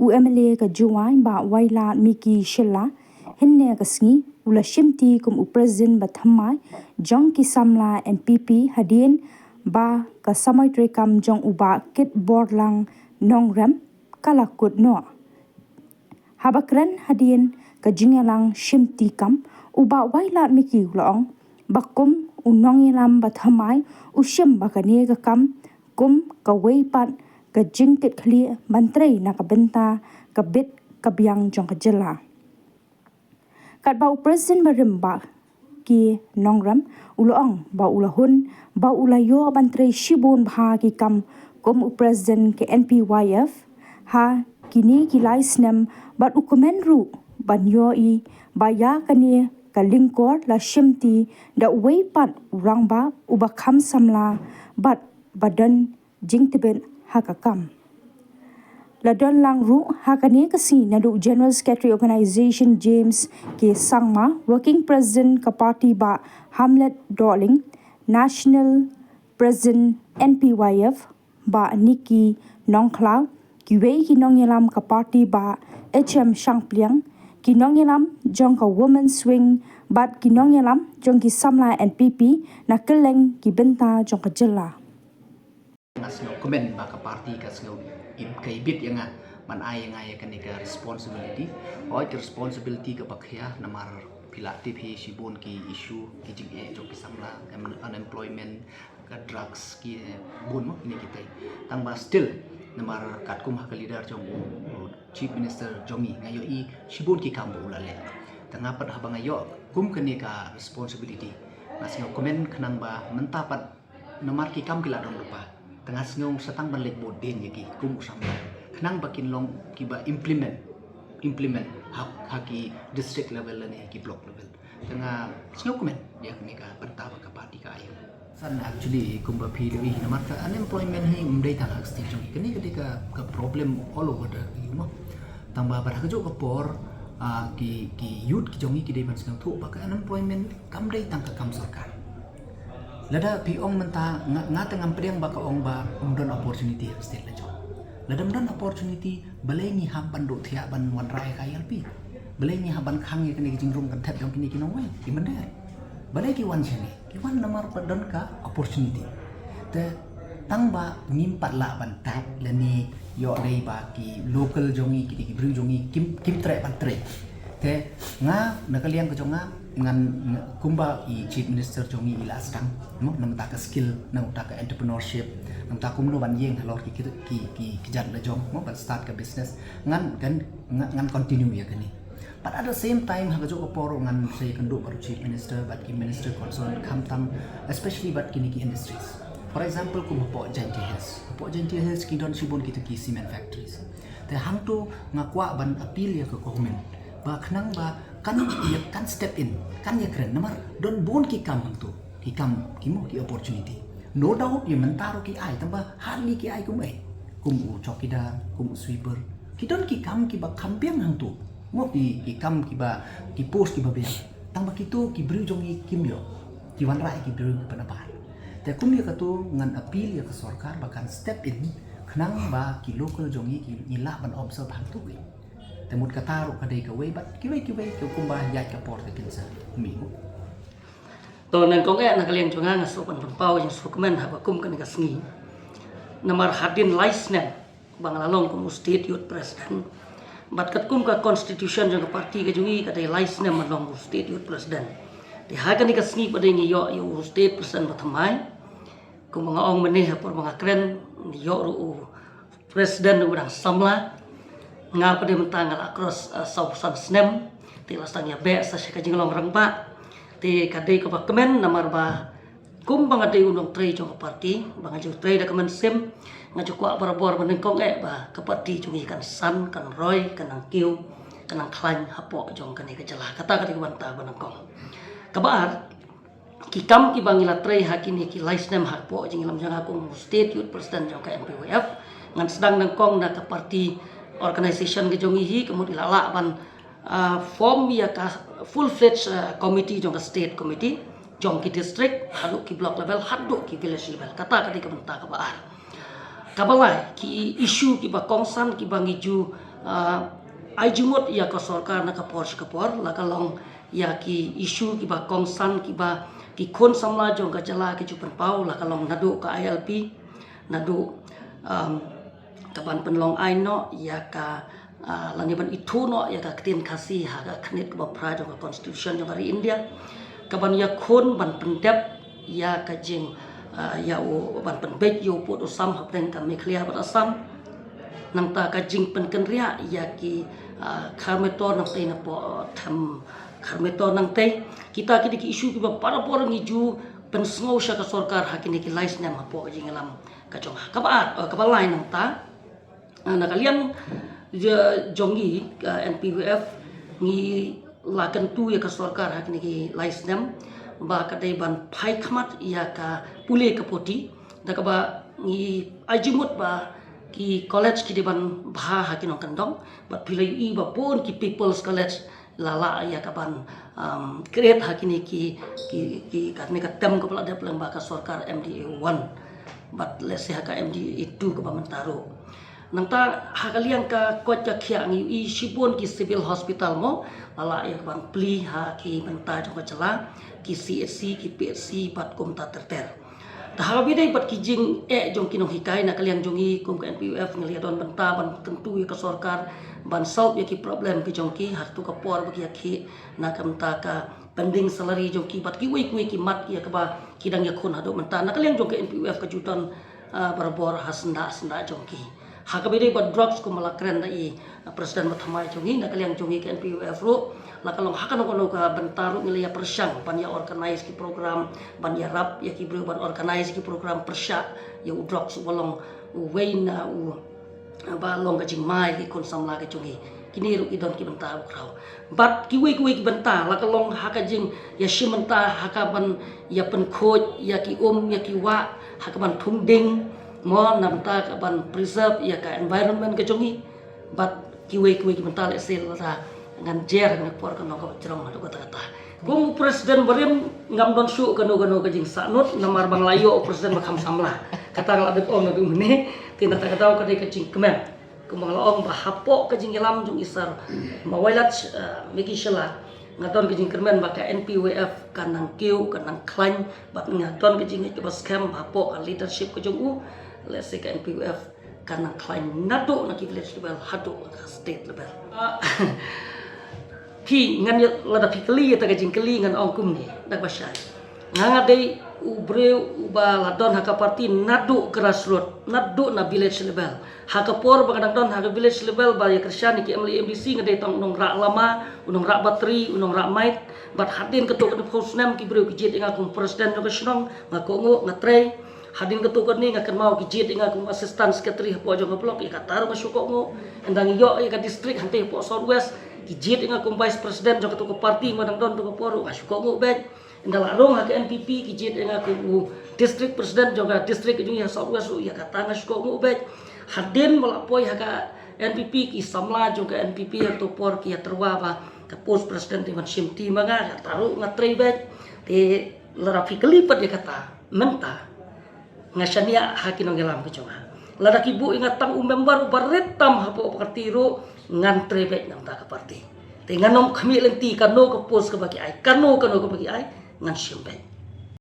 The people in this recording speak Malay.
UMLA ka juwai ba waila miki shilla hinne ka sngi ula shimti kum president ba thammai jong ki samla NPP hadin ba ka samai kam jong uba kit borlang nongram kala kut no habakran hadin ka jingalang shimti kam uba waila miki ulong bakum unong ilam ba thammai ushim ba ka ne ka kam kum ka weipat ka jingkit khli mantrei na ka benta ka bit ka biang jong ka jela kat ba president barimba ki nongram ulong ba ulahun ba ulayo mantrei shibun bha ki kam kum president ke NPYF ha kini ki laisnem bat ukumen ru ban yo I ba ya kani ka lingkor la shimti da weipat rangba uba kham samla bat badan jingtiben hakakam ladon lang ru hakani kasi nadu General Secretary Organization James ke sangma working president ka party ba Hamlet Darling National President NPYF ba Nikki Nongklau kiwei kinongyelam ka party ba HM Shangpliang kinongyelam jong ka woman swing bat kinongyelam jong ki samla NPP na keleng ki benta jong ka jela ngasno komen ba ka party kasno kay bit yang man ay kan ka responsibility o responsibility ka bakya namar pilatif he sibon ki issue ki jing jong ki samla unemployment ka drugs ki bun mo ini kita tang ba still namar kat kum hak leader jong chief minister jongi ngayo I sibon ki kambo ulale tanga pat habang ayo kum kan ka responsibility ngasno komen kanang ba mentapat namar ki kam kila dong lupa tengah sengong setang balik boden yaki kum samla kenang bakin long kiba implement haki district level ni ki block level tengah sengong komen ya kemika pertama ka parti ka ayo san actually kum ba phi dewi namar ka unemployment hi umdai ta hak stage jong kini ketika ka problem all over the yuma tamba bar hajo ka por ki youth ki jongi ki dei man sengong thu ba ka unemployment kam dei tang ka kam sarkar lada pi ong menta ngata ngam priang baka ong ba don opportunity state la jong lada don opportunity balai ni haban do thia ban wan rai ka yalpi balai ni haban khang ye kini jingrum kan thet jong kini kinong ki mende balai ki wan chani ki wan namar don ka opportunity te tang ba ngim pat la ban tap le ni yo dei ba ki local jongi ki bru jongi kim tre ban tre te nga nakaliang ko jonga ngan kumba I chief minister jongi ila stang no nam ta ka skill nam ta ka entrepreneurship nam ta kum no ban yeng halor ki jat la jong mo ban start ka business ngan continue ya kani but at the same time ha jo por ngan say kando par chief minister but ki minister concern kam tam especially but kini ki industries for example kum po Gentle Hills ki don sibon ki ki cement factories te hang to ngakwa ban appeal ya ka government ba khnang ba kan ya kan step in kan ya keren namar don bon ki kam tu ki kam ki mo ki opportunity no doubt ya mentaro ki ai tamba hardly ki ai kum u chokidar kum sweeper ki don ki kam ki ba kampiang hang tu mo ki kam ki ba ki post ki ba be tamba ki tu ki bru jongi kim yo ki wan rai ki bru panabar te kum ya ka tu ngan appeal ya ka sarkar bahkan step in khnang ba ki local jongi ki nila ban observe hang tu temut kataru kadai ka wei bat kiwei ke kumba yat ka por ke kinsa mi to nan kong na kalian chunga nga so pan pau yang so kemen ha kum kan ka sngi namar hadin license banglalong kum state youth president bat kat kum ka constitution jang parti ka jungi ka dai license malong state youth president di ha kan ka sngi padai ni yo state president bathamai kum nga ong meneh por mga kren yo ru president urang samla nga pada mentang across sausan snem ti lastangnya be sa ka jinglong rangpa ti kadai ka kemen namar ba kum banga dei unong trei jong parti banga ju trei da kemen sem nga ju kwa barabor meneng kong ba ka parti jungi kan san kan roy kan ang kiu kan ang klan hapo jong kan ka jala kata ka banta banang kong kabar ki kam ki bangila trei hakini ki license hapo jingilam jang akong state youth president jong ka MPWF ngan sedang nang kong na ka parti organisation ke jongi hi kemudian lala ban form ya ka full fledged committee jong ka state committee jong ki district hadu ki block level hadu ki village level kata ketika benta ka baar kabalai ki issue ki ba kongsan ki bangiju ai jumut ya ka sarkar na kapor la ka long ya ki isu ki ba kongsan ki ba ki khon samla jong ka jala ki chupan pau la ka long nadu ka ILP nadu kaban penlong ai no ya ka laniban itu no ya ka tin kasih ha ka knit ba pra jong ka constitution jong dari India kaban ya khon ban pendep ya ka jing ya u ban penbet yo put usam hapeng ka meklia bat asam nang ta ka jing pen kenria ya ki kharmetor nang te na po tham kharmetor nang te kita ki isu ki ba para por ngiju pen sngo sha ka sarkar hakini ki lais nam po jing lam ka chong ka ba lain nang ta na kalian jongi NPWF ngi lakan tu ya ka sarkar hakini ki lais nam ba kadai ban phai khmat ya ka pule ka poti da ka ba ngi ajimut ba ki college ki deban bha hakin kandong but pilai I ba pon ki people's college lala ya kaban create hakini ki katne ka tem ko pala de pelang ba ka sarkar MDA 1 but let's say ka MDA 2 ka ba mentaro nang ta hakaliang ka kot ka khia ngi I sibon ki civil hospital mo lala ya kaban pli ha ki menta jong ka chala ki CSC ki PSC pat kum ta terter Tahabi dai bat kijing jong kinong hikai na kaliang jongi kum ka NPWF ngelia don benta ban tentu ya ka sarkar ban solve ya ki problem ki jongki hartu ka por bagi ki na kamta ka pending salary jongki bat ki wei ki mat ya ka ba kidang ya khon hado menta na kaliang jong ka NPWF ka jutan barbor hasenda jongki hakabi dai bat drugs ko malakren dai presiden mathamai jongi na kaliang jongi ka NPWF ro la kalong hakan ko ka bentaru ngelia persyang ban ya organize ki program ban ya rap ya ki bro ban organize ki program persya ya drugs walong weina ba long ka jing mai ki kon samla ka chungi kini ru idon ki bentaru krau bat ki we ki benta la kalong haka jing ya shimenta haka ban ya pen khoj ya ki ya ki wa haka ban thum ding mo namta ka ban preserve ya ka environment ka chungi bat ki we ki benta le sel ra ngan jer ngan por ka no ka cerong adu kata-kata gum presiden berim ngam don su kanu ka jing sanut namar bang layo presiden bakam samla kata ngala de ong nadu mene tina ta kata ka de ka jing kemen kumang laong ba hapo ka jing lam jung isar mawailat miki shela ngadon ka jing kemen ba ka NPWF kanang kiu kanang klan bat ngadon ka jing ke scam hapo ka leadership ka jung let's say ka NPWF kanang klan nado na ki village level hado ka state level ki ngan lada pikeli ta gajing keli ngan ongkum ni dak basyai nganga dei ubre uba ladon haka parti nadu grassroots nadu na village level haka por bagadang don haka village level ba ya kersyani ki MDC ngadai tong unong rak lama unong rak bateri unong rak mait bat hadin ketuk ke posnam ki bre ki jit inga kum presiden no kesnong ngakongo ngatre hadin ketuk ni ngakan mau ki jit inga kum assistant secretary po jong blok ya katar masuko ngo endang yo ya ka district hante po southwest kijit inga kum vice president jong ketua parti madang don tu poru asuko ngo bet indala rong ha ke NPP kijit inga kum district president jong district jong ya southwest ya kata asuko ngo bet hadin melapoi ha ka NPP ki samla jong ke NPP ya tu por ki ya terwa ba ke pos president di simti manga taru ngatre bet te lara fikeli pat dia kata menta ngasania hakinong gelam ke jonga lara kibu ingat tang member baretam hapo partiro ngantre bet nang ta ka parti te nganom kami lenti kano ka pos ka bagi ai kano ka bagi ai ngan simbet